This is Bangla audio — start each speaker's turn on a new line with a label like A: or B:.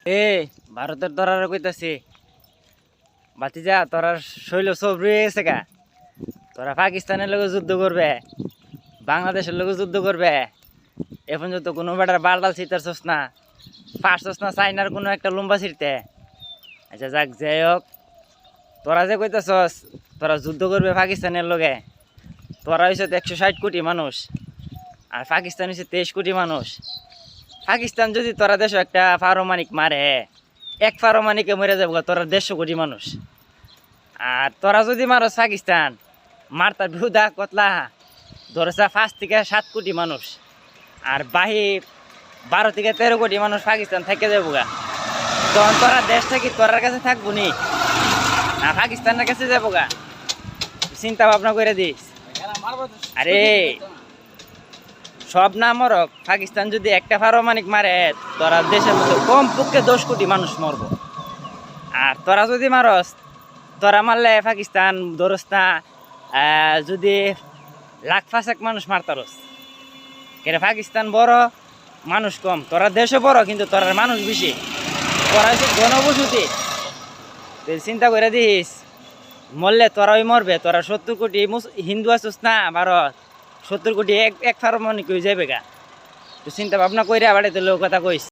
A: এ ভারতের তোরার কইতাছি বাতিজা তোরার শৈল সব রয়েছে গা। তোরা পাকিস্তানের লোক যুদ্ধ করবে, বাংলাদেশের লোক যুদ্ধ করবে, এখন যত কোনো বেটার বালডাল ছিটারছস না, পারছস না চাইনার কোনো একটা লম্বা ছিটতে। আচ্ছা যাক, যাই হোক, তোরা যে কইতাছস তোরা যুদ্ধ করবে পাকিস্তানের লগে, তোরা হইছ 160 কোটি মানুষ আর পাকিস্তান হইছে 23 কোটি মানুষ। পাকিস্তান যদি তোরা দেশ একটা পারমাণিক মারে, এক পারমাণিকে মরে যাবো তোরা 150 কোটি মানুষ। আর তোরা যদি মারস পাকিস্তান, মারতার বিহুদা কতলা ধরেছা 5 থেকে 7 কোটি মানুষ, আর বাহির 12 থেকে 13 কোটি মানুষ পাকিস্তান থেকে যাবো গা। তখন তোরা দেশটা কি তোরার কাছে থাকবো নি না পাকিস্তানের কাছে যাবো গা? চিন্তা ভাবনা করে দিস। আরে সব না মরক, পাকিস্তান যদি একটা পারমাণিক মারে তোরা দেশের মধ্যে কমপক্ষে 10 কোটি মানুষ মরবো। আর তোরা যদি মারস, তোরা মারলে পাকিস্তান ধরস না যদি 1,05,000 মানুষ মারতারস। কেন পাকিস্তান বড়, মানুষ কম, তোরা দেশও বড় কিন্তু তোরা মানুষ বেশি, তোরা হচ্ছে জনবসতি। তুই চিন্তা করে দিস, মরলে তোরাই মরবে। তোরা 70 কোটি হিন্দু আছিস না ভারত, 70 কোটি এক পারমাণিক হয়ে যাবে গা। তুই চিন্তা ভাবনা করে আবার লোক কথা কইস।